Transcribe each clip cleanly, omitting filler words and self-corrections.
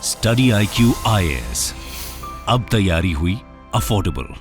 Study IQ IAS, अब तैयारी हुई affordable.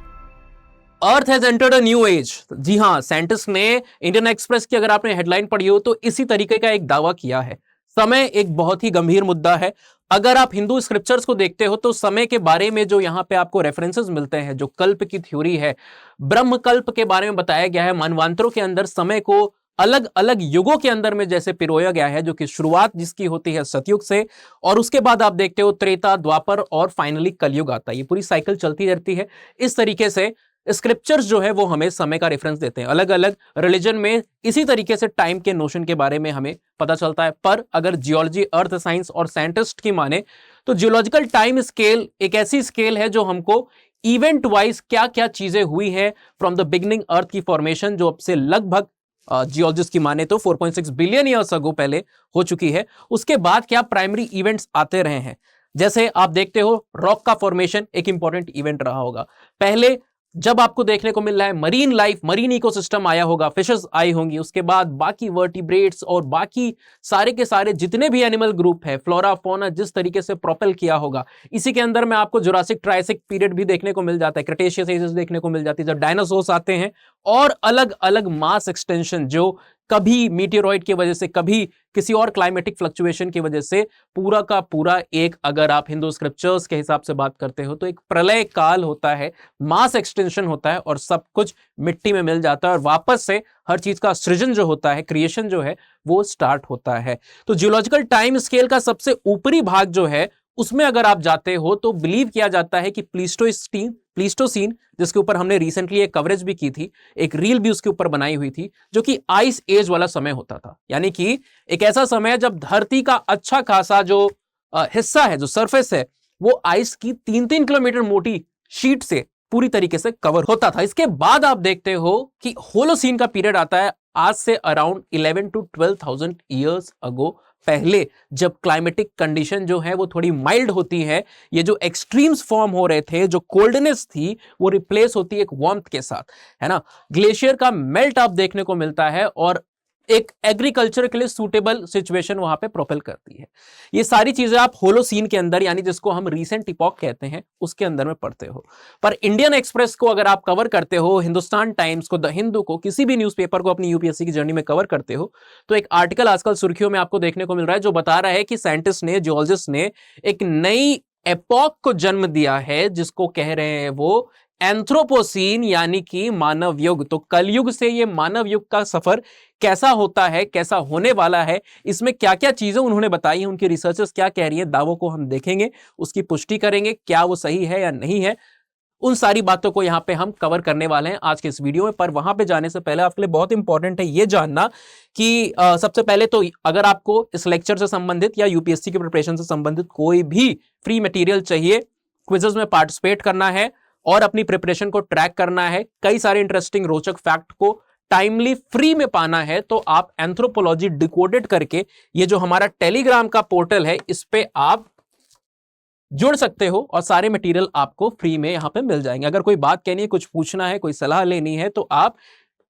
Earth has entered a new age. जी हां, साइंटिस्ट ने इंडियन एक्सप्रेस की अगर आपने हेडलाइन पढ़ी हो तो इसी तरीके का एक दावा किया है। समय एक बहुत ही गंभीर मुद्दा है। अगर आप हिंदू स्क्रिप्चर्स को देखते हो तो समय के बारे में जो यहां पे आपको रेफरेंसेस मिलते हैं, जो कल्प की थ्योरी है, ब्रह्म कल्प के बारे में बताया गया है। मनवांतरों के अंदर समय को अलग अलग युगों के अंदर में जैसे पिरोया गया है, जो कि शुरुआत जिसकी होती है सतयुग से, और उसके बाद आप देखते हो त्रेता, द्वापर और फाइनली कलयुग आता है। ये पूरी साइकिल चलती रहती है। इस तरीके से स्क्रिप्चर्स जो है वो हमें समय का रेफरेंस देते हैं। अलग अलग रिलीजन में इसी तरीके से टाइम के नोशन के बारे में हमें पता चलता है। पर अगर जियोलॉजी, अर्थ साइंस और साइंटिस्ट की माने तो जियोलॉजिकल टाइम स्केल एक ऐसी स्केल है जो हमको इवेंट वाइज क्या क्या चीजें हुई है फ्रॉम द बिगनिंग अर्थ की फॉर्मेशन, जो अब से लगभग जियोलॉजिस्ट की माने तो 4.6 बिलियन ईयर्स अगो पहले हो चुकी है, उसके बाद क्या प्राइमरी इवेंट्स आते रहे हैं। जैसे आप देखते हो रॉक का फॉर्मेशन एक इंपॉर्टेंट इवेंट रहा होगा। पहले जब आपको देखने को मिल रहा है मरीन लाइफ, मरीन इकोसिस्टम आया होगा, फिशेस आई होंगी, उसके बाद बाकी वर्टिब्रेट्स और बाकी सारे के सारे जितने भी एनिमल ग्रुप है, फ्लोरा फौना जिस तरीके से प्रोपेल किया होगा। इसी के अंदर में आपको जुरासिक ट्राइसिक पीरियड भी देखने को मिल जाता है, क्रिटेशियस एजेस देखने को मिल जाती है, जब डायनासोर्स आते हैं, और अलग अलग मास एक्सटेंशन जो कभी मीटियोरॉइड की वजह से, कभी किसी और क्लाइमेटिक फ्लक्चुएशन की वजह से, पूरा का पूरा एक, अगर आप हिंदू स्क्रिप्चर्स के हिसाब से बात करते हो तो एक प्रलय काल होता है, मास एक्सटेंशन होता है और सब कुछ मिट्टी में मिल जाता है और वापस से हर चीज का सृजन जो होता है, क्रिएशन जो है वो स्टार्ट होता है। तो जियोलॉजिकल टाइम स्केल का सबसे ऊपरी भाग जो है उसमें अगर आप जाते हो तो बिलीव किया जाता है कि प्लीस्टोसीन, जिसके ऊपर हमने रिसेंटली एक कवरेज भी की थी, एक रील भी उसके ऊपर बनाई हुई थी, जो कि आइस एज वाला समय होता था। यानी कि एक ऐसा समय जब धरती का अच्छा खासा जो हिस्सा है, जो सरफेस है, वो आइस की 3-3 किलोमीटर मोटी शीट से पूरी तरीके से कवर होता था। इसके बाद आप देखते हो कि होलोसीन का पीरियड आता है, आज से अराउंड 11 to 12,000 ईयर्स अगो पहले, जब क्लाइमेटिक कंडीशन जो है वो थोड़ी माइल्ड होती है। ये जो एक्सट्रीम्स फॉर्म हो रहे थे, जो कोल्डनेस थी, वो रिप्लेस होती है एक वार्मथ के साथ, है ना। ग्लेशियर का मेल्ट आप देखने को मिलता है और एक एग्रीकल्चर के लिए सूटेबल सिचुएशन वहां पे प्रोपेल करती है। ये सारी चीजें आप होलोसीन के अंदर, यानी जिसको हम रीसेंट इपॉक कहते हैं, उसके अंदर में पढ़ते हो। पर इंडियन एक्सप्रेस को अगर आप कवर करते हो, हिंदुस्तान टाइम्स को, द हिंदू को, किसी भी न्यूज़पेपर को अपनी यूपीएससी की जर्नी में कवर करते हो, तो एक आर्टिकल आजकल सुर्खियों में आपको देखने को मिल रहा है जो बता रहा है कि साइंटिस्ट ने, जियोलॉजिस्ट ने एक नई एपॉक को जन्म दिया है, जिसको कह रहे हैं वो एंथ्रोपोसीन, यानी कि मानव युग। तो कलयुग से ये मानव युग का सफर कैसा होता है, कैसा होने वाला है, इसमें क्या क्या चीजें उन्होंने बताई हैं, उनकी रिसर्चेस क्या कह रही है, दावों को हम देखेंगे, उसकी पुष्टि करेंगे, क्या वो सही है या नहीं है। उन सारी बातों को यहां पे हम कवर करने वाले हैं आज के इस वीडियो में। पर वहां पे जाने से पहले आपके लिए बहुत इंपॉर्टेंट है ये जानना कि सबसे पहले तो अगर आपको इस लेक्चर से संबंधित या यूपीएससी की प्रिपरेशन से संबंधित कोई भी फ्री मटेरियल चाहिए, क्विजेस में पार्टिसिपेट करना है और अपनी प्रिपरेशन को ट्रैक करना है, कई सारे इंटरेस्टिंग रोचक फैक्ट को टाइमली फ्री में पाना है, तो आप एंथ्रोपोलॉजी डिकोडेड करके ये जो हमारा टेलीग्राम का पोर्टल है, इस पे आप जुड़ सकते हो और सारे मटेरियल आपको फ्री में यहां पे मिल जाएंगे। अगर कोई बात कहनी है, कुछ पूछना है, कोई सलाह लेनी है, तो आप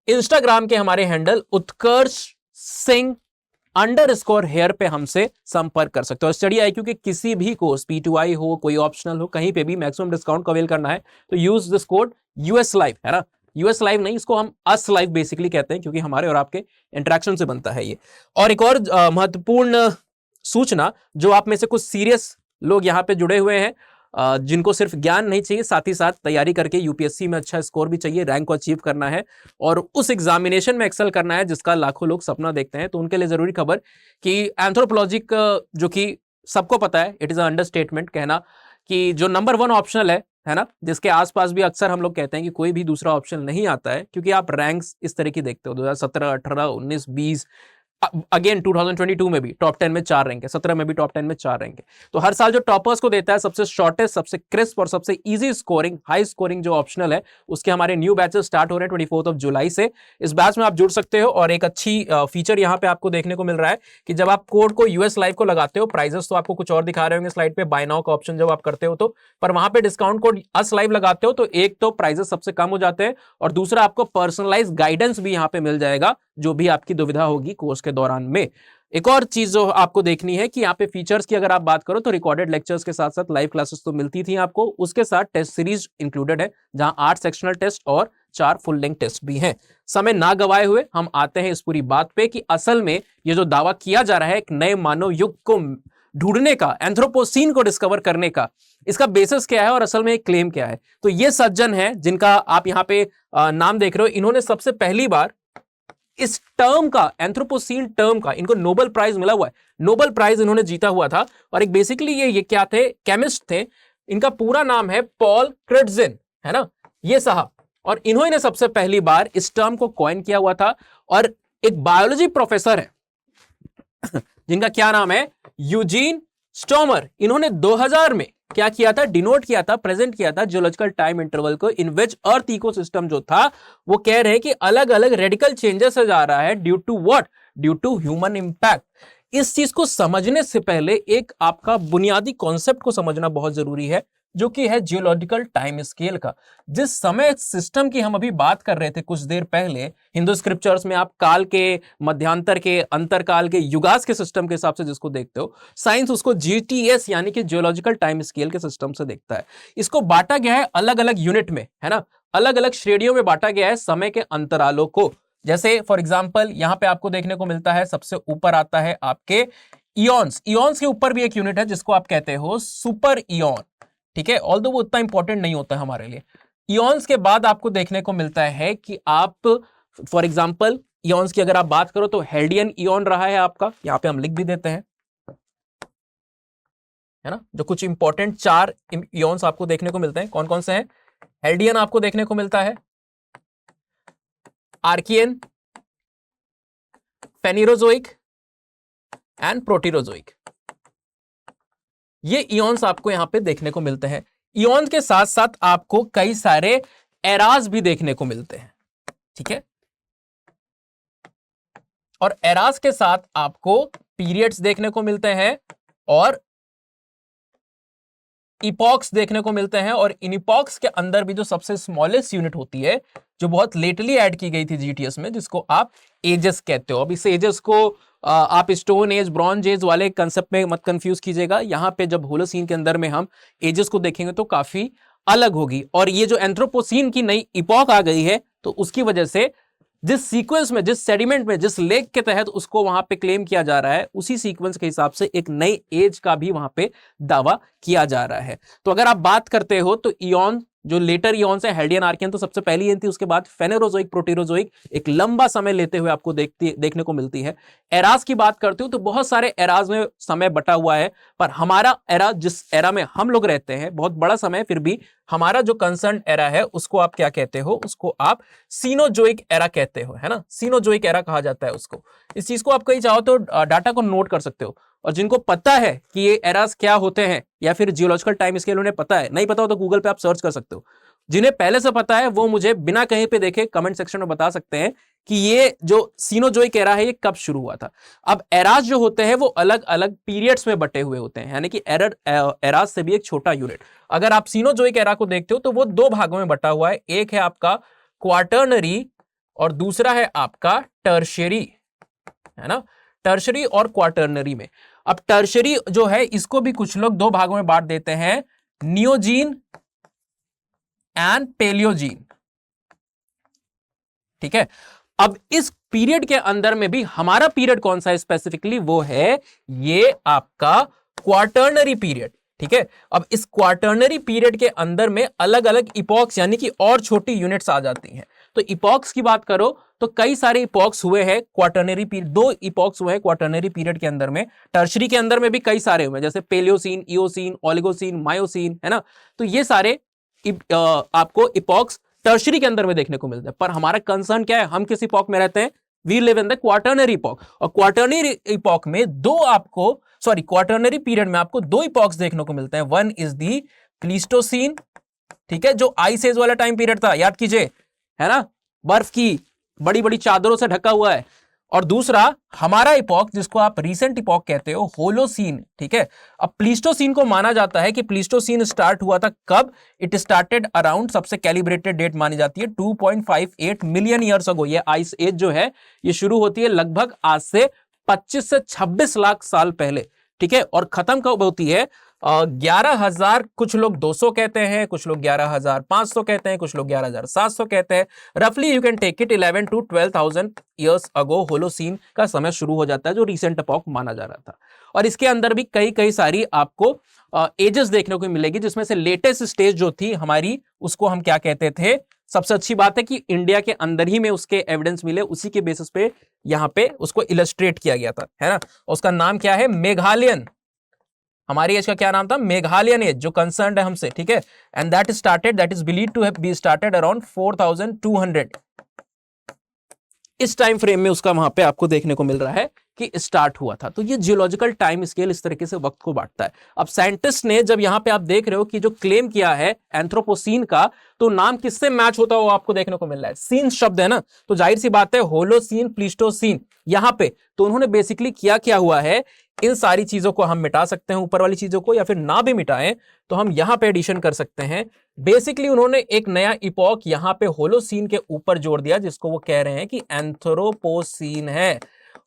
इंस्टाग्राम के हमारे हैंडल उत्कर्ष सिंह _हेयर पे हमसे संपर्क कर सकते हो। स्टडी IQ के किसी भी कोर्स, P2I हो, कोई ऑप्शनल हो, कहीं पे भी मैक्सिमम डिस्काउंट को अवेल करना है तो use this code US live, है ना। US लाइव नहीं, इसको हम अस लाइव बेसिकली कहते हैं, क्योंकि हमारे और आपके इंटरेक्शन से बनता है ये। और एक और महत्वपूर्ण सूचना, जो आप में से कुछ सीरियस लोग यहाँ पे जुड़े हुए हैं, जिनको सिर्फ ज्ञान नहीं चाहिए, साथ ही साथ तैयारी करके यूपीएससी में अच्छा स्कोर भी चाहिए, रैंक को अचीव करना है और उस एग्जामिनेशन में एक्सेल करना है जिसका लाखों लोग सपना देखते हैं, तो उनके लिए जरूरी खबर कि एंथ्रोपोलॉजिक, जो कि सबको पता है, इट इज अंडरस्टेटमेंट कहना कि जो नंबर 1 ऑप्शनल है ना, जिसके आसपास भी अक्सर हम लोग कहते हैं कि कोई भी दूसरा ऑप्शन नहीं आता है, क्योंकि आप रैंक्स इस तरह की देखते हो 2017, 18, 19, 20, अगेन 2022 में भी टॉप 10 में 4 रैंक है, 17 में भी टॉप 10 में 4 रैंक है। तो हर साल जो टॉपर्स को देता है सबसे शॉर्टेस्ट, सबसे क्रिस्प और सबसे इजी स्कोरिंग, हाई स्कोरिंग जो ऑप्शनल है, उसके हमारे न्यू बैचेस स्टार्ट हो रहे हैं 24 जुलाई से। इस बैच में आप जुड़ सकते हो और एक अच्छी फीचर यहाँ पे आपको देखने को मिल रहा है कि जब आप कोड को US लाइव को लगाते हो, प्राइजेस तो आपको कुछ और दिखा रहे होंगे स्लाइड पे, बाय नाउ का ऑप्शन जब आप करते हो तो, पर वहां पे डिस्काउंट कोड अस लाइव लगाते हो तो एक तो प्राइजेस सबसे कम हो जाते हैं और दूसरा आपको पर्सनलाइज गाइडेंस भी यहाँ पे मिल जाएगा, जो भी आपकी दुविधा होगी कोर्स के दौरान में। एक और चीज जो आपको देखनी है कि यहाँ पे फीचर्स की अगर आप बात करो तो रिकॉर्डेड लेक्चर्स के साथ साथ लाइव क्लासेस तो मिलती थी आपको, उसके साथ टेस्ट सीरीज इंक्लूडेड है जहां 8 सेक्शनल टेस्ट और 4 फुल लेंथ टेस्ट भी हैं। समय ना गवाए हुए हम आते हैं इस पूरी बात पे कि असल में ये जो दावा किया जा रहा है एक नए मानव युग को ढूंढने का, एंथ्रोपोसीन को डिस्कवर करने का, इसका बेसिस क्या है और असल में एक क्लेम क्या है। तो ये सज्जन है जिनका आप यहाँ पे नाम देख रहे हो, इन्होंने सबसे पहली बार इस टर्म का, एंथ्रोपोसीन टर्म का, इनको नोबेल प्राइज मिला हुआ है, नोबेल प्राइज इन्होंने जीता हुआ था। और एक बेसिकली ये क्या थे, केमिस्ट थे, इनका पूरा नाम है पॉल क्रेटजिन, है ना, ये साहब। और इन्होंने सबसे पहली बार इस टर्म को कॉइन किया हुआ था। और एक बायोलॉजी प्रोफेसर है जिनका क्या नाम है, यूजीन स्टॉमर, इन्होंने 2000 में क्या किया था, डिनोट किया था, प्रेजेंट किया था जियोलॉजिकल टाइम इंटरवल को, इन विच अर्थ इकोसिस्टम जो था वो कह रहे हैं कि अलग अलग रेडिकल चेंजेस से जा रहा है due to what, due to human impact. इस चीज को समझने से पहले एक आपका बुनियादी कॉन्सेप्ट को समझना बहुत जरूरी है, जो कि है जियोलॉजिकल टाइम स्केल का। जिस समय सिस्टम की हम अभी बात कर रहे थे कुछ देर पहले, हिंदू स्क्रिप्चर्स में आप काल के, मध्यांतर के, अंतरकाल के, युगास के सिस्टम के हिसाब से जिसको देखते हो, साइंस उसको जीटीएस यानी कि जियोलॉजिकल टाइम स्केल के सिस्टम से देखता है। इसको बांटा गया है अलग अलग यूनिट में, है ना, अलग अलग श्रेणियों में बांटा गया है समय के अंतरालों को। जैसे फॉर एग्जाम्पल यहां पे आपको देखने को मिलता है, सबसे ऊपर आता है आपके इयॉन्स, इयॉन्स के ऊपर भी एक यूनिट है जिसको आप कहते हो सुपर इयॉन, ठीक है, ऑल्दो वो उतना इंपॉर्टेंट नहीं होता है हमारे लिए। इयॉन्स के बाद आपको देखने को मिलता है कि आप फॉर एग्जांपल इयॉन्स की अगर आप बात करो तो हेल्डियन इयॉन रहा है आपका, यहां पे हम लिख भी देते हैं, है ना, जो कुछ इंपॉर्टेंट 4 इयॉन्स आपको देखने को मिलते हैं। कौन कौन से हैं, हेल्डियन आपको देखने को मिलता है, आर्कियन, फेनिरोजोइक एंड प्रोटीरोजोइक, ये इयॉन्स आपको यहां पे देखने को मिलते हैं। इयॉन्स के साथ साथ आपको कई सारे एराज भी देखने को मिलते हैं, ठीक है, और एराज के साथ आपको पीरियड्स देखने को मिलते हैं और इपॉक्स देखने को मिलते हैं। और इन इपॉक्स के अंदर भी जो सबसे स्मॉलेस्ट यूनिट होती है, जो बहुत लेटली ऐड की गई थी जीटीएस में, जिसको आप एजेस कहते हो। अब इस एजेस को आप स्टोन एज, ब्रॉन्ज एज वाले कंसेप्ट में मत कंफ्यूज कीजिएगा। यहां पे जब होलोसीन के अंदर में हम एजेस को देखेंगे तो काफी अलग होगी। और ये जो एंथ्रोपोसीन की नई इपॉक आ गई है, तो उसकी वजह से जिस सीक्वेंस में, जिस सेडिमेंट में, जिस लेक के तहत उसको वहां पे क्लेम किया जा रहा है, उसी सीक्वेंस के हिसाब से एक नई एज का भी वहां पे दावा किया जा रहा है। तो अगर आप बात करते हो तो इयॉन, जो लेटर इयॉन है, हेल्डियन, आर्कियन तो सबसे पहली ईयन थी, उसके बाद फेनेरोजोइक, प्रोटीरोजोइक एक लंबा समय लेते हुए आपको देखने को मिलती है। एराज की बात करते हो तो बहुत सारे एराज में समय बटा हुआ है, पर हमारा एरा, जिस एरा में हम लोग रहते हैं, बहुत बड़ा समय, फिर भी हमारा जो कंसर्न एरा है उसको आप क्या कहते हो, उसको आप सीनोजोइक एरा कहते हो, है ना, सीनोजोइक एरा कहा जाता है उसको। इस चीज को आप कहीं चाहो तो डाटा को नोट कर सकते हो। और जिनको पता है कि ये एरास क्या होते हैं, या फिर जियोलॉजिकल टाइम स्केल उन्हें पता है, नहीं पता हो तो गूगल पे आप सर्च कर सकते हो। जिन्हें पहले से पता है वो मुझे बिना कहीं पे देखे कमेंट सेक्शन में बता सकते हैं कि ये जो सीनोजोइक एरा है ये कब शुरू हुआ था। अब एरास जो होते हैं वो अलग अलग पीरियड्स में बटे हुए होते हैं, यानी कि एरास से भी एक छोटा यूनिट। अगर आप सीनोजोइक एरा को देखते हो तो वो 2 भागों में बटा हुआ है, एक है आपका क्वार्टरनरी और दूसरा है आपका टर्शियरी, है ना, टर्शरी और क्वार्टरनरी में। अब टर्शरी जो है इसको भी कुछ लोग 2 भागों में बांट देते हैं, नियोजीन एंड पेलियोजीन, ठीक है। अब इस पीरियड के अंदर में भी हमारा पीरियड कौन सा है स्पेसिफिकली, वो है ये आपका क्वार्टरनरी पीरियड, ठीक है। अब इस क्वार्टरनरी पीरियड के अंदर में अलग अलग इपॉक्स यानी कि और छोटी यूनिट्स आ जाती हैं। तो इपॉक्स की बात करो तो कई सारे इपॉक्स हुए हैं क्वार्टरनरी पीरियड, 2 इपॉक्स हुए हैं क्वार्टरनरी पीरियड के अंदर में। टर्शरी के अंदर में भी कई सारे हुए, जैसे पेलियोसीन, इओसीन, ओलिगोसीन, मायोसीन, है ना। तो ये सारे आपको इपॉक्स टर्शरी के अंदर में देखने को मिलते हैं। पर हमारा कंसर्न क्या है, हम किस इपॉक में रहते हैं, we live in the quaternary epoch. और क्वार्टरनरी इपॉक में क्वार्टरनरी पीरियड में आपको 2 इपॉक्स देखने को मिलते हैं। वन इज दी प्लीस्टोसीन, ठीक है, जो आइस एज वाला टाइम पीरियड था, याद कीजिए, है ना, बर्फ की बड़ी बड़ी चादरों से ढका हुआ है। और दूसरा हमारा इपॉक, जिसको आप रीसेंट इपॉक कहते हो, होलोसीन, ठीक है। अब प्लीस्टोसीन को माना जाता है कि प्लीस्टोसीन स्टार्ट हुआ था कब, इट स्टार्टेड अराउंड, सबसे कैलिब्रेटेड डेट मानी जाती है 2.58 मिलियन ईयर्स अगो। ये आइस एज जो है ये शुरू होती है लगभग आज से 25 से 26 लाख साल पहले, ठीक है। और खत्म कब होती है? 11,000, कुछ लोग 200 कहते हैं, कुछ लोग 11,500 कहते हैं, कुछ लोग 11,700 कहते हैं। रफली you can take it 11 to 12,000 years ago Holocene का समय शुरू हो जाता है, जो रिसेंट एपॉक माना जा रहा था। और इसके अंदर भी कई कई सारी आपको एजेस देखने को मिलेगी, जिसमें से लेटेस्ट स्टेज जो थी हमारी, उसको हम क्या कहते थे? सबसे अच्छी बात है कि इंडिया के अंदर ही में उसके एविडेंस मिले, उसी के बेसिस पे यहां पे उसको इलस्ट्रेट किया गया था, है ना। उसका नाम क्या है? मेघालयन। हमारी एज का क्या नाम था? मेघालयन एज, जो कंसर्न है हमसे, ठीक है। And that is believe to have be started around 4,200। इस टाइम फ्रेम में उसका वहां पे आपको देखने को मिल रहा है कि स्टार्ट हुआ था। तो ये जियोलॉजिकल टाइम स्केल इस तरीके से वक्त को बांटता है। अब साइंटिस्ट ने जब यहां पे आप देख रहे हो कि जो क्लेम किया है एंथ्रोपोसीन का, तो नाम किससे मैच होता है वो आपको देखने को मिल रहा है। सीन शब्द है ना, तो जाहिर सी बात है होलोसीन, प्लीस्टोसीन यहां पे। तो उन्होंने बेसिकली क्या हुआ है, इन सारी चीजों को हम मिटा सकते हैं, ऊपर वाली चीजों को, या फिर ना भी मिटाएं तो हम यहां पे एडिशन कर सकते हैं। बेसिकली उन्होंने एक नया इपॉक यहां पे होलोसीन के ऊपर जोड़ दिया, जिसको वो कह रहे हैं कि एंथ्रोपोसीन है।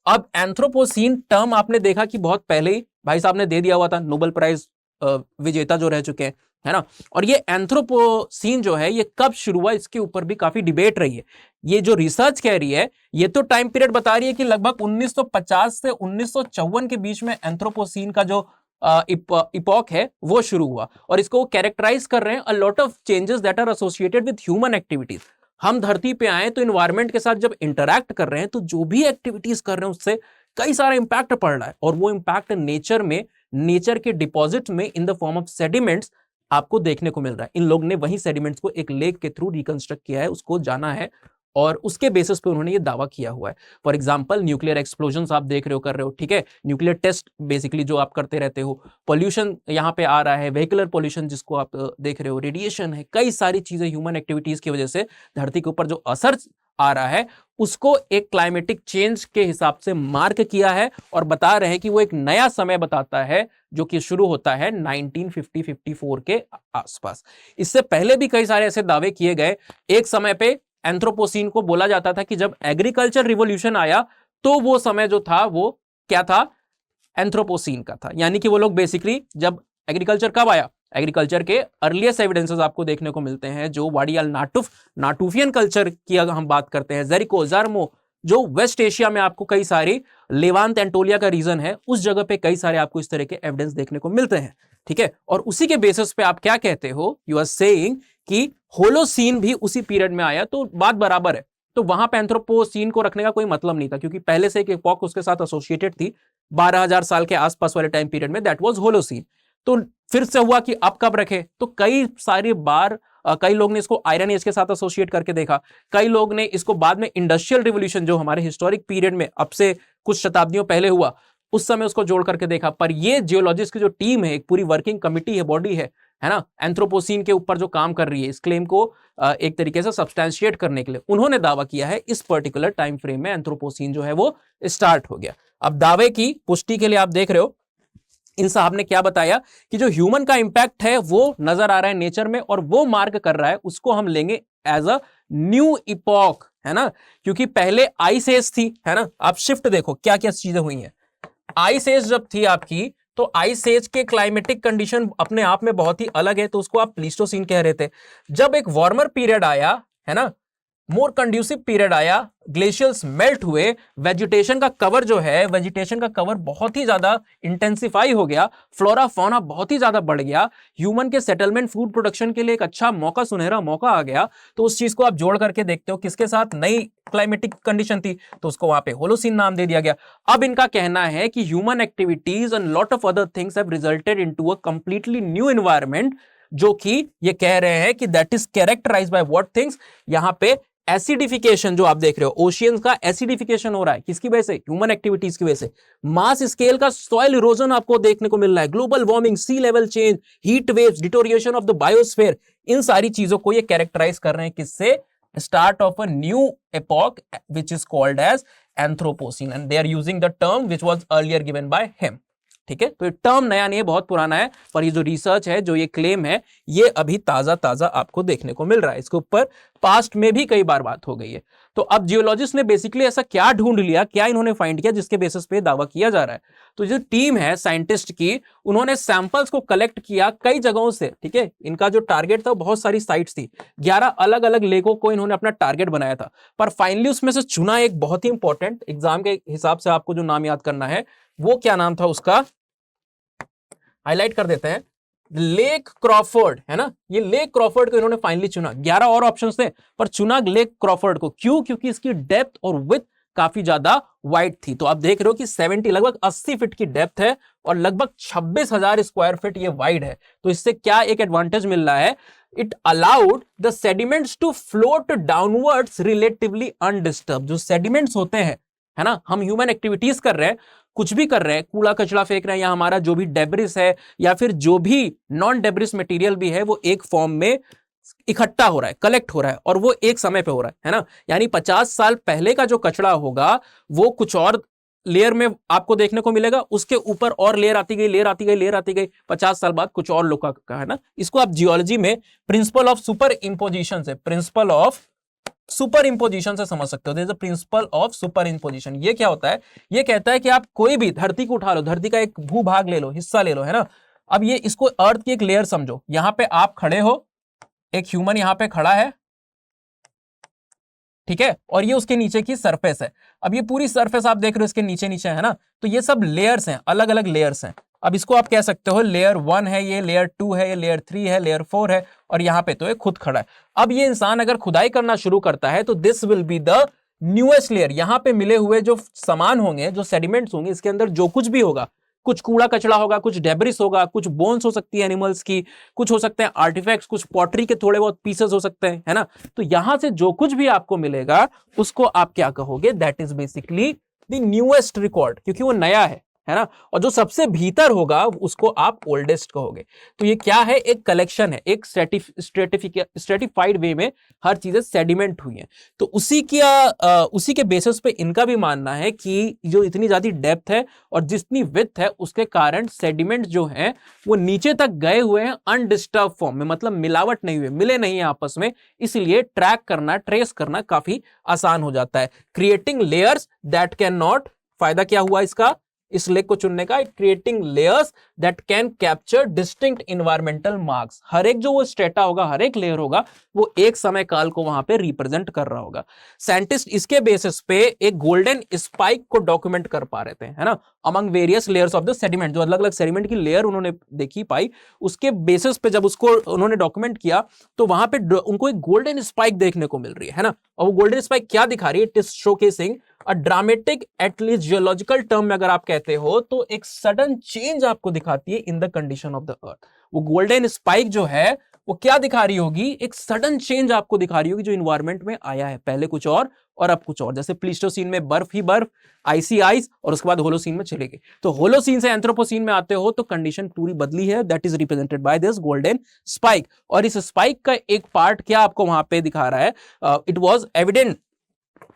अब एंथ्रोपोसीन टर्म आपने देखा कि बहुत पहले ही भाई साहब ने दे दिया हुआ था, नोबेल प्राइज विजेता जो रह चुके हैं, है ना। और ये एंथ्रोपोसीन जो है ये कब शुरू हुआ, इसके ऊपर भी काफी डिबेट रही है। ये जो रिसर्च कह रही है, ये तो टाइम पीरियड बता रही है कि लगभग 1950 से 1954 के बीच में एंथ्रोपोसीन का जो इपॉक है वो शुरू हुआ। और इसको वो कैरेक्टराइज कर रहे हैं a lot of changes that are associated with human activities. हम धरती पे आए तो इन्वायरमेंट के साथ जब इंटरैक्ट कर रहे हैं, तो जो भी एक्टिविटीज कर रहे हैं उससे कई सारा इंपैक्ट पड़ रहा है। और वो इंपैक्ट नेचर में, नेचर के डिपॉजिट में in the form of sediments आपको देखने को मिल रहा है। इन लोग ने वही सेडिमेंट्स को एक लेक के थ्रू रिकंस्ट्रक्ट किया है, उसको जाना है, और उसके बेसिस पे उन्होंने ये दावा किया हुआ है। फॉर एग्जांपल न्यूक्लियर एक्सप्लोजन आप देख रहे हो, कर रहे हो, ठीक है। न्यूक्लियर टेस्ट बेसिकली जो आप करते रहते हो, पोल्यूशन यहाँ पे आ रहा है, व्हीकुलर पोल्यूशन जिसको आप देख रहे हो, रेडिएशन है, कई सारी चीजें ह्यूमन एक्टिविटीज की वजह से धरती के ऊपर जो असर आ रहा है, उसको एक क्लाइमेटिक चेंज के हिसाब से मार्क किया है। और बता रहे हैं कि वो एक नया समय बताता है, जो कि शुरू होता है 1950-54 के आसपास। इससे पहले भी कई सारे ऐसे दावे किए गए। एक समय पे एंथ्रोपोसीन को बोला जाता था कि जब एग्रीकल्चर रिवॉल्यूशन आया, तो वो समय जो था वो क्या था? एंथ्रोपोसीन का था। यानी कि वो लोग बेसिकली, जब एग्रीकल्चर कब आया, एग्रीकल्चर के अर्लीस्ट एविडेंसेस आपको देखने को मिलते हैं, जो वाडियाल नाटुफियन कल्चर की अगर हम बात करते हैं, जेरिको, जार्मो, जो वेस्ट एशिया में आपको कई सारी, लेवांत एंटोलिया का रीजन है, उस जगह पे कई सारे आपको इस तरह के एविडेंस देखने को मिलते हैं, ठीक है। और उसी के बेसिस पे आप क्या कहते हो, यू आर सेइंग कि होलोसीन भी उसी पीरियड में आया, तो बात बराबर है। तो वहां पे एंथ्रोपोसीन को रखने का कोई मतलब नहीं था, क्योंकि पहले से एक एपॉक उसके साथ एसोसिएटेड थी 12,000 साल के आसपास वाले टाइम पीरियड में, दैट वाज होलोसीन। तो फिर से हुआ कि अब कब रखे, तो कई सारी बार कई लोग ने इसको आयरन एज के साथ एसोसिएट करके देखा, कई लोग ने इसको बाद में इंडस्ट्रियल रिवोल्यूशन जो हमारे हिस्टोरिक पीरियड में अब से कुछ शताब्दियों पहले हुआ, उस समय उसको जोड़ करके देखा। पर ये जियोलॉजिस्ट की जो टीम है, एक पूरी वर्किंग कमिटी है, बॉडी है ना, एंथ्रोपोसीन के ऊपर जो काम कर रही है, इस क्लेम को एक तरीके से सब्सटैंशिएट करने के लिए उन्होंने दावा किया है इस पर्टिकुलर टाइम फ्रेम में एंथ्रोपोसीन जो है वो स्टार्ट हो गया। अब दावे की पुष्टि के लिए आप देख रहे हो, इन साहब ने क्या बताया कि जो ह्यूमन का इंपैक्ट है वो नजर आ रहा है नेचर में, और वो मार्क कर रहा है, उसको हम लेंगे एज अ न्यू इपॉक, है ना। क्योंकि पहले आइस एज थी, है ना। आप शिफ्ट देखो क्या क्या चीजें हुई हैं। आइस एज जब थी आपकी, तो आइस एज के क्लाइमेटिक कंडीशन अपने आप में बहुत ही अलग है, तो उसको आप प्लीस्टोसीन कह रहे थे। जब एक वार्मर पीरियड आया, है ना, मोर कंड्यूसिव पीरियड आया, ग्लेशियर्स मेल्ट हुए, वेजिटेशन का कवर जो है, वेजिटेशन का कवर बहुत ही ज्यादा इंटेंसिफाई हो गया, फ्लोरा फौना बहुत ही ज्यादा बढ़ गया, ह्यूमन के सेटलमेंट, फूड प्रोडक्शन के लिए एक अच्छा मौका, सुनहरा मौका आ गया। तो उस चीज को आप जोड़ करके देखते हो किसके साथ नई क्लाइमेटिक कंडीशन थी, तो उसको वहां पे होलोसीन नाम दे दिया गया। अब इनका कहना है कि human activities and lot of other things have resulted into a completely new environment, जो कि ये कह रहे हैं कि that is characterized by what things. यहां पे एसिडिफिकेशन जो आप देख रहे हो, ओशियंस का एसिडिफिकेशन हो रहा है, किसकी वजह से? ह्यूमन एक्टिविटीज की वजह से। मास स्केल का सॉइल इरोजन आपको देखने को मिल रहा है, global warming, sea level change, heat waves, deterioration of the biosphere, इन सारी चीजों को ये कैरेक्टराइज कर रहे हैं किससे? Start of a new epoch which is called as Anthropocene, and they are using the term which was earlier given by him. ठीक है, तो ये टर्म नया नहीं है, बहुत पुराना है, पर ये जो रिसर्च है, जो ये क्लेम है, ये अभी ताजा ताजा आपको देखने को मिल रहा है। इसके ऊपर पास्ट में भी कई बार बात हो गई है। तो अब जियोलॉजिस्ट ने बेसिकली ऐसा क्या ढूंढ लिया, क्या इन्होंने फाइंड किया जिसके बेसिस पे दावा किया जा रहा है। तो जो टीम है साइंटिस्ट की, उन्होंने सैंपल्स को कलेक्ट किया कई जगहों से, ठीक है। इनका जो टारगेट था बहुत सारी साइट्स थी, 11 अलग अलग लेकों को इन्होंने अपना टारगेट बनाया था, पर फाइनली उसमें से चुना एक बहुत ही इंपॉर्टेंट, एग्जाम के हिसाब से आपको जो नाम याद करना है, वो क्या नाम था उसका, हाईलाइट कर देते हैं, लेक क्रॉफोर्ड, है ना। ये लेक क्रॉफोर्ड को इन्होंने फाइनली चुना। 11 और ऑप्शंस थे, पर चुना लेक क्रॉफोर्ड को। क्यों? क्योंकि इसकी डेप्थ और विड्थ काफी ज्यादा वाइड थी। तो आप देख रहे हो कि 70 लगभग 80 फीट की डेप्थ है और लगभग 26,000 स्क्वायर फीट ये वाइड है। तो इससे क्या एक एडवांटेज मिल रहा है, it allowed the sediments to float downwards relatively undisturb. जो सेडिमेंट्स होते हैं, है ना, हम ह्यूमन एक्टिविटीज कर रहे हैं, कुछ भी कर रहे हैं, कूड़ा कचरा फेंक रहे हैं, या हमारा जो भी डेब्रिस है या फिर जो भी नॉन डेब्रिस मटेरियल भी है, वो एक फॉर्म में इकट्ठा हो रहा है, कलेक्ट हो रहा है, और वो एक समय पे हो रहा है ना। यानी 50 साल पहले का जो कचरा होगा वो कुछ और लेयर में आपको देखने को मिलेगा, उसके ऊपर और लेयर आती गई, लेयर आती गई, लेयर आती गई, 50 साल बाद कुछ और लोग का, है ना। इसको आप जियोलॉजी में प्रिंसिपल ऑफ सुपर इंपोजिशन से, प्रिंसिपल ऑफ सुपर इंपोजिशन से समझ सकते हो। There is a principle of superimposition. ये क्या होता है? ये कहता है कि आप कोई भी धरती को उठा लो, धरती का एक भूभाग ले लो, हिस्सा ले लो, है ना। अब ये इसको अर्थ की एक लेयर समझो। यहां पे आप खड़े हो, एक ह्यूमन यहां पे खड़ा है, ठीक है, और ये उसके नीचे की सरफेस है। अब ये पूरी सरफेस आप देख रहे हो, इसके नीचे नीचे है ना, तो ये सब लेयर्स हैं, अलग अलग लेयर्स हैं। अब इसको आप कह सकते हो लेयर 1 है, ये लेयर 2 है, ये लेयर 3 है, लेयर 4 है, और यहाँ पे तो ये खुद खड़ा है। अब ये इंसान अगर खुदाई करना शुरू करता है तो this will be the newest layer. यहाँ पे मिले हुए जो सामान होंगे, जो सेडिमेंट्स होंगे, इसके अंदर जो कुछ भी होगा, कुछ कूड़ा कचरा होगा, कुछ डेब्रिस होगा, कुछ बोन्स हो सकती है एनिमल्स की, कुछ हो सकते हैं आर्टिफैक्ट्स, कुछ पॉटरी के थोड़े बहुत पीसेस हो सकते हैं, है ना। तो यहां से जो कुछ भी आपको मिलेगा उसको आप क्या कहोगे? That is basically the newest record, क्योंकि वो नया है ना। और जो सबसे भीतर होगा उसको आप ओल्डेस्ट कहोगे। तो ये क्या है? एक कलेक्शन है, एक स्ट्रेटिफाइड वे में हर चीजें सेडिमेंट हुई हैं। तो उसी के बेसिस पे इनका भी मानना है कि जो इतनी ज्यादा डेप्थ है और जितनी विड्थ है, उसके कारण सेडिमेंट जो है वो नीचे तक गए हुए हैं अनडिस्टर्ब फॉर्म में, मतलब मिलावट नहीं हुए, मिले नहीं है आपस में, इसलिए ट्रैक करना, ट्रेस करना काफी आसान हो जाता है। Creating layers that can not, फायदा क्या हुआ इसका, इस लेक को चुनने का? Creating layers that can capture distinct environmental marks. हर एक जो वो स्ट्रेटा होगा, हर एक लेयर होगा, वो एक समय काल को वहां पे रिप्रेजेंट कर रहा होगा। साइंटिस्ट इसके बेसिस पे एक गोल्डन स्पाइक को डॉक्यूमेंट कर पा रहे थे, है ना, among various layers of the sediment. जो अलग अलग सेडिमेंट की लेयर उन्होंने देखी पाई, उसके बेसिस पे जब उसको उन्होंने डॉक्यूमेंट किया तो वहां पे उनको एक गोल्डन स्पाइक देखने को मिल रही है ना। और वो गोल्डन स्पाइक क्या दिखा रही है? It is showcasing a dramatic, at least geological term में अगर आप कहते हो तो एक सडन चेंज आपको दिखाती है in the condition of the earth. वो गोल्डन स्पाइक जो है वो क्या दिखा रही होगी? एक सडन चेंज आपको दिखा रही होगी जो इन्वायरमेंट में आया है, पहले कुछ और अब कुछ और। जैसे प्लीस्टोसीन में बर्फ ही बर्फ, आइसी आइस, और उसके बाद होलोसीन में चले गए। तो होलोसीन से एंथ्रोपोसीन में आते हो तो कंडीशन पूरी बदली है। That is represented by this golden spike. और इस स्पाइक का एक पार्ट क्या आपको वहां पे दिखा रहा है? इट वॉज एविडेंट,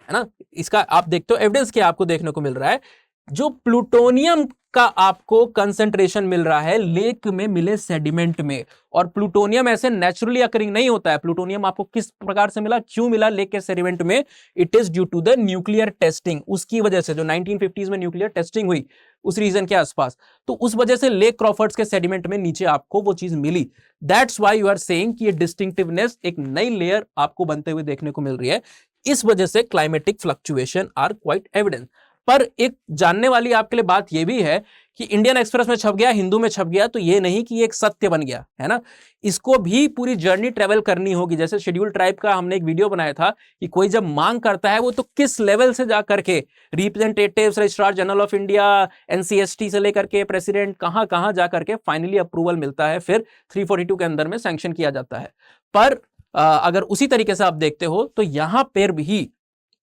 है ना। इसका आप देखते हो एविडेंस क्या आपको देखने को मिल रहा है? जो प्लूटोनियम का आपको कंसंट्रेशन मिल रहा है लेक में मिले सेडिमेंट में। और प्लूटोनियम ऐसे नेचुरली अकरिंग नहीं होता है। प्लूटोनियम आपको किस प्रकार से मिला, क्यों मिला लेक के सेडिमेंट में? It is due to the nuclear testing. उसकी वजह से जो 1950s में न्यूक्लियर टेस्टिंग हुई उस रीजन के आसपास, तो उस वजह से लेक क्रॉफर्ड्स के सेडिमेंट में नीचे आपको वो चीज मिली। That's why you are saying कि ये डिस्टिंक्टिवनेस, एक नई लेयर आपको बनते हुए देखने को मिल रही है। इस वजह से climatic fluctuation are quite evident. पर एक जानने वाली आपके लिए बात यह भी है कि इंडियन एक्सप्रेस में छप गया, हिंदू में छप गया, तो ये नहीं कि एक सत्य बन गया, है ना। इसको भी पूरी जर्नी ट्रेवल करनी होगी। जैसे शेड्यूल ट्राइब का हमने एक वीडियो बनाया था कि कोई जब मांग करता है वो तो किस लेवल से जा करके, representatives, registrar general of India, ancestry से लेकर के प्रेसिडेंट, कहां कहां जा करके फाइनली अप्रूवल मिलता है, फिर 342 के अंदर में सैंक्शन किया जाता है। पर अगर उसी तरीके से आप देखते हो तो यहां पर भी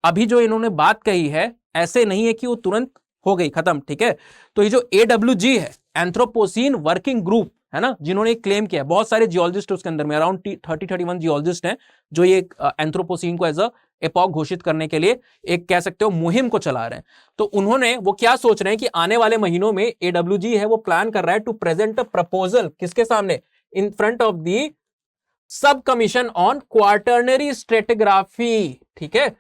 अभी जो इन्होंने बात कही है, ऐसे नहीं है कि वो तुरंत हो गई खत्म, ठीक है। तो ये जो AWG है, एंथ्रोपोसीन वर्किंग ग्रुप, है ना, जिन्होंने क्लेम किया, बहुत सारे जियोलॉजिस्ट उसके अंदर में, अराउंड 30-31 जियोलॉजिस्ट हैं जो ये एंथ्रोपोसीन को एज अ एपॉक घोषित करने के लिए एक कह सकते हो मुहिम को चला रहे हैं। तो उन्होंने वो क्या सोच रहे हैं कि आने वाले महीनों में AWG है वो प्लान कर रहा है टू प्रेजेंट अ प्रपोजल किसके सामने, इन फ्रंट ऑफ दी सब कमीशन ऑन क्वार्टरनरी स्ट्रेटिग्राफी। ठीक है,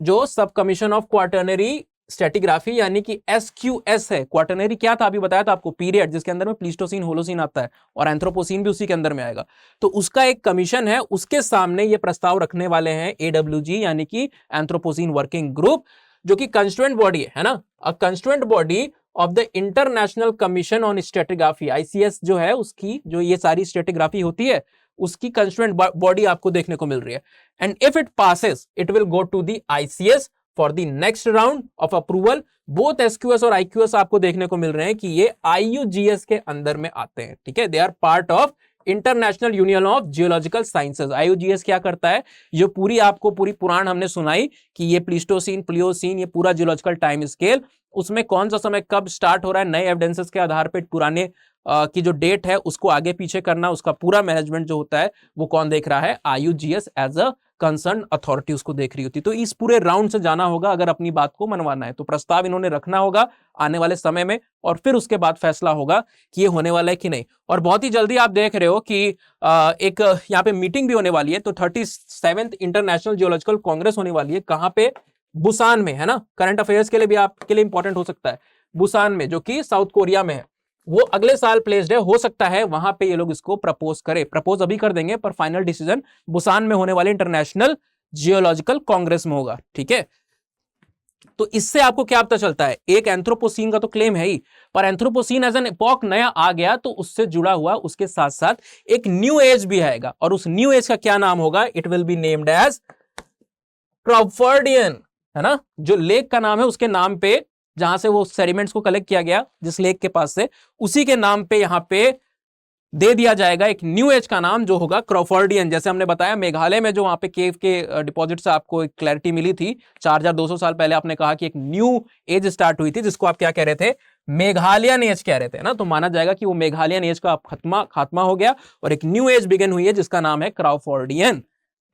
जो सब कमीशन ऑफ क्वार्टरनरी स्ट्रेटिग्राफी यानी कि SQS है। क्वार्टरनरी क्या था अभी बताया था आपको, पीरियड जिसके अंदर में प्लीस्टोसीन होलोसीन आता है और एंथ्रोपोसीन भी उसी के अंदर में आएगा। तो उसका एक कमीशन है, उसके सामने ये प्रस्ताव रखने वाले हैं AWG यानी कि एंथ्रोपोसीन वर्किंग ग्रुप, जो कि कंस्टिट्यूएंट बॉडी है ना, a constituent body of the international commission on stratigraphy. ICS जो है उसकी जो ये सारी स्ट्रेटिग्राफी होती है उसकी कंस्टिट्यूएंट बॉडी आपको देखने को मिल रही है। And if it passes it will go to the ICS for the next round of approval. Both SQS और IQS आपको देखने को मिल रहे हैं कि ये IUGS के अंदर में आते हैं। ठीक है, they are part of international union of geological sciences. IUGS क्या करता है, जो पूरी आपको पूरी पुराण हमने सुनाई कि ये प्लीस्टोसीन प्लियोसीन ये पूरा जियोलॉजिकल टाइम स्केल, उसमें कौन सा समय कब स्टार्ट हो रहा है, नए एविडेंसेस के आधार पर पुराने की जो डेट है उसको आगे पीछे करना, उसका पूरा मैनेजमेंट जो होता है वो कौन देख रहा है, IUGS as a concern authority उसको देख रही होती। तो इस पूरे राउंड से जाना होगा अगर अपनी बात को मनवाना है। तो प्रस्ताव इन्होंने रखना होगा आने वाले समय में और फिर उसके बाद फैसला होगा कि ये होने वाला है कि नहीं। और बहुत ही जल्दी आप देख रहे हो कि एक यहाँ पे मीटिंग भी होने वाली है। तो 37th इंटरनेशनल जियोलॉजिकल कांग्रेस होने वाली है। कहाँ पे, बुसान में, है ना। करंट अफेयर्स के लिए भी आपके लिए इंपॉर्टेंट हो सकता है, बुसान में जो कि साउथ कोरिया में है, वो अगले साल प्लेस्ड है। हो सकता है वहां पे ये लोग इसको प्रपोज करें, प्रपोज अभी कर देंगे पर फाइनल डिसीजन बुसान में होने वाले इंटरनेशनल जियोलॉजिकल कांग्रेस में होगा। ठीक है, तो इससे आपको क्या पता चलता है, एक एंथ्रोपोसीन का तो क्लेम है ही, पर एंथ्रोपोसीन एज एन एपॉक नया आ गया तो उससे जुड़ा हुआ उसके साथ साथ एक न्यू एज भी आएगा। और उस न्यू एज का क्या नाम होगा, it will be named as Crawfordian, है ना। जो लेक का नाम है उसके नाम पे, जहां से वो सेडिमेंट्स को कलेक्ट किया गया जिस लेक के पास से, उसी के नाम पे यहां पे दे दिया जाएगा एक न्यू एज का नाम जो होगा क्रॉफोर्डियन। जैसे हमने बताया मेघालय में जो वहां पे केव के डिपॉजिट से आपको एक क्लैरिटी मिली थी 4200 साल पहले, आपने कहा कि एक न्यू एज स्टार्ट हुई थी जिसको आप क्या कह रहे थे, मेघालयन एज कह रहे थे ना। तो माना जाएगा कि वो मेघालयन एज का खात्मा हो गया और एक न्यू एज बिगिन हुई है जिसका नाम है क्रॉफोर्डियन।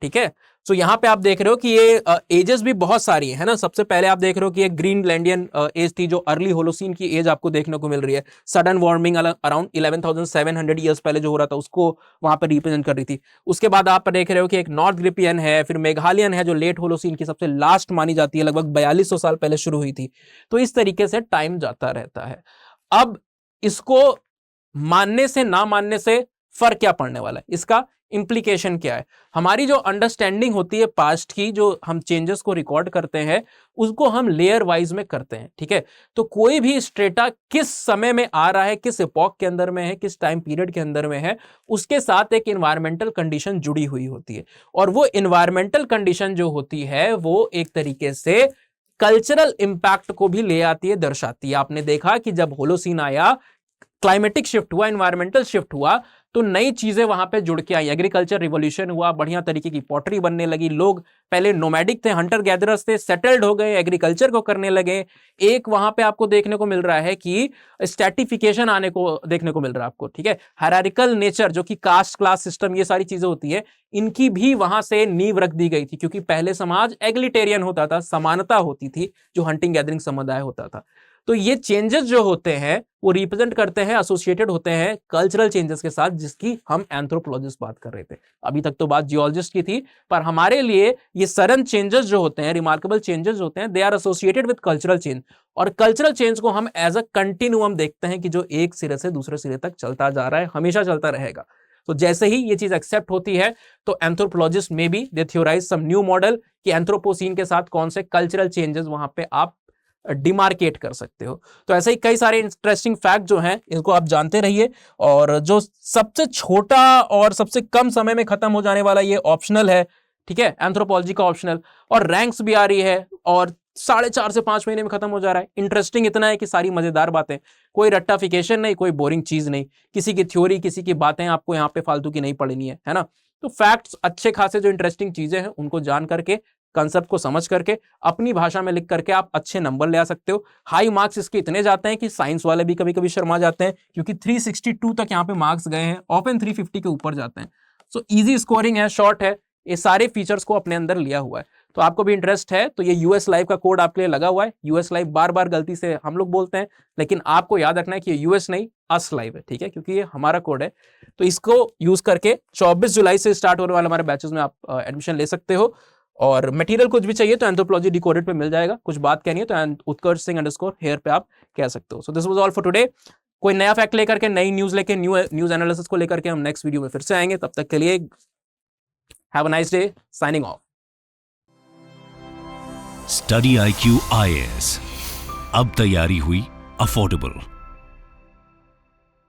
ठीक है, सो यहां पे आप देख रहे हो कि ये एजेस भी बहुत सारी है ना। सबसे पहले आप देख रहे हो कि एक ग्रीनलैंडियन एज थी जो अर्ली होलोसीन की एज आपको देखने को मिल रही है। सडन वार्मिंग अराउंड 11,700 ईयर्स पहले जो हो रहा था उसको वहां पर रिप्रेजेंट कर रही थी। उसके बाद आप देख रहे हो कि एक नॉर्थ ग्रिपियन है, फिर मेघालयन है जो लेट होलोसीन की सबसे लास्ट मानी जाती है, लगभग 4200 साल पहले शुरू हुई थी। तो इस तरीके से टाइम जाता रहता है। अब इसको मानने से ना मानने से फर्क क्या पड़ने वाला है, इसका इंप्लीकेशन क्या है। हमारी जो अंडरस्टैंडिंग होती है पास्ट की, जो हम चेंजेस को रिकॉर्ड करते हैं उसको हम लेयर वाइज में करते हैं। ठीक है, तो कोई भी स्ट्रेटा किस समय में आ रहा है, किस एपॉक के अंदर में है, किस टाइम पीरियड के अंदर में है, उसके साथ एक इन्वायरमेंटल कंडीशन जुड़ी हुई होती है। और वो इन्वायरमेंटल कंडीशन जो होती है वो एक तरीके से कल्चरल इंपैक्ट को भी ले आती है, दर्शाती है। आपने देखा कि जब होलोसीन आया, क्लाइमेटिक शिफ्ट हुआ, इन्वायरमेंटल शिफ्ट हुआ, तो नई चीजें वहां पे जुड़ के आई। एग्रीकल्चर रिवॉल्यूशन हुआ, बढ़िया तरीके की पॉटरी बनने लगी, लोग पहले नोमैडिक थे, हंटर गैदरर्स थे, सेटल्ड हो गए, एग्रीकल्चर को करने लगे। एक वहां पे आपको देखने को मिल रहा है कि स्ट्रैटिफिकेशन आने को देखने को मिल रहा है आपको। ठीक है, हायरार्किकल नेचर जो कि कास्ट क्लास सिस्टम ये सारी चीजें होती है, इनकी भी वहां से नींव रख दी गई थी। क्योंकि पहले समाज एग्लिटेरियन होता था, समानता होती थी, जो हंटिंग गैदरिंग समुदाय होता था। तो ये चेंजेस जो होते हैं वो रिप्रेजेंट करते हैं, एसोसिएटेड होते हैं कल्चरल चेंजेस के साथ, जिसकी हम एंथ्रोपोलॉजिस्ट बात कर रहे थे। अभी तक तो बात जियोलॉजिस्ट की थी, पर हमारे लिए ये सडन चेंजेस जो होते हैं, रिमार्केबल चेंजेस होते हैं, they are associated with cultural change. और कल्चरल चेंज को हम एज अ कंटिन्यूअम देखते हैं कि जो एक सिरे से दूसरे सिरे तक चलता जा रहा है, हमेशा चलता रहेगा। तो जैसे ही ये चीज एक्सेप्ट होती है तो एंथ्रोपोलॉजिस्ट में भी दे थ्योराइज सम न्यू मॉडल कि एंथ्रोपोसीन के साथ कौन से कल्चरल चेंजेस वहां पे आप डिमार्केट कर सकते हो। तो ऐसे ही कई सारे इंटरेस्टिंग फैक्ट जो हैं इनको आप जानते रहिए। और जो सबसे छोटा और सबसे कम समय में खत्म हो जाने वाला ये ऑप्शनल है, ठीक है, एंथ्रोपोलॉजी का ऑप्शनल, और रैंक्स भी आ रही है और 4.5 से 5 महीने में खत्म हो जा रहा है। इंटरेस्टिंग इतना है कि सारी मजेदार बातें, कोई रट्टाफिकेशन नहीं, कोई बोरिंग चीज नहीं, किसी की थ्योरी किसी की बातें आपको यहाँ पे फालतू की नहीं पढ़नी है ना। तो फैक्ट्स अच्छे खासे जो इंटरेस्टिंग चीजें हैं उनको जान करके, कंसेप्ट को समझ करके, अपनी भाषा में लिख करके आप अच्छे नंबर ले आ सकते हो। हाई मार्क्स इसके इतने जाते हैं कि साइंस वाले भी कभी कभी शर्मा जाते हैं, क्योंकि 362 तक यहाँ पे मार्क्स गए हैं, ऑफन 350 के ऊपर जाते हैं। सो इजी स्कोरिंग है, शॉर्ट है, ये सारे फीचर्स को अपने अंदर लिया हुआ है। तो आपको भी इंटरेस्ट है तो ये यूएस लाइव का कोड आपके लिए लगा हुआ है। यूएस लाइव बार बार गलती से हम लोग बोलते हैं, लेकिन आपको याद रखना है कि ये यूएस नहीं अस लाइव है, ठीक है, क्योंकि ये हमारा कोड है। तो इसको यूज करके 24 जुलाई से स्टार्ट होने वाले हमारे बैचेस में आप एडमिशन ले सकते हो। और मटेरियल कुछ भी चाहिए तो एंथ्रोपोलॉजी डिकोडेड पे मिल जाएगा। कुछ बात कहनी है तो उत्कर्ष सिंह _हेयर पे आप कह सकते हो। So this was all for today. कोई नया फैक्ट लेकर के, नई न्यूज लेके, न्यूज एनालिसिस को लेकर के हम नेक्स्ट वीडियो में फिर से आएंगे। तब तक के लिए have a nice day, signing off. Study IQ IAS, अब तैयारी हुई अफोर्डेबल।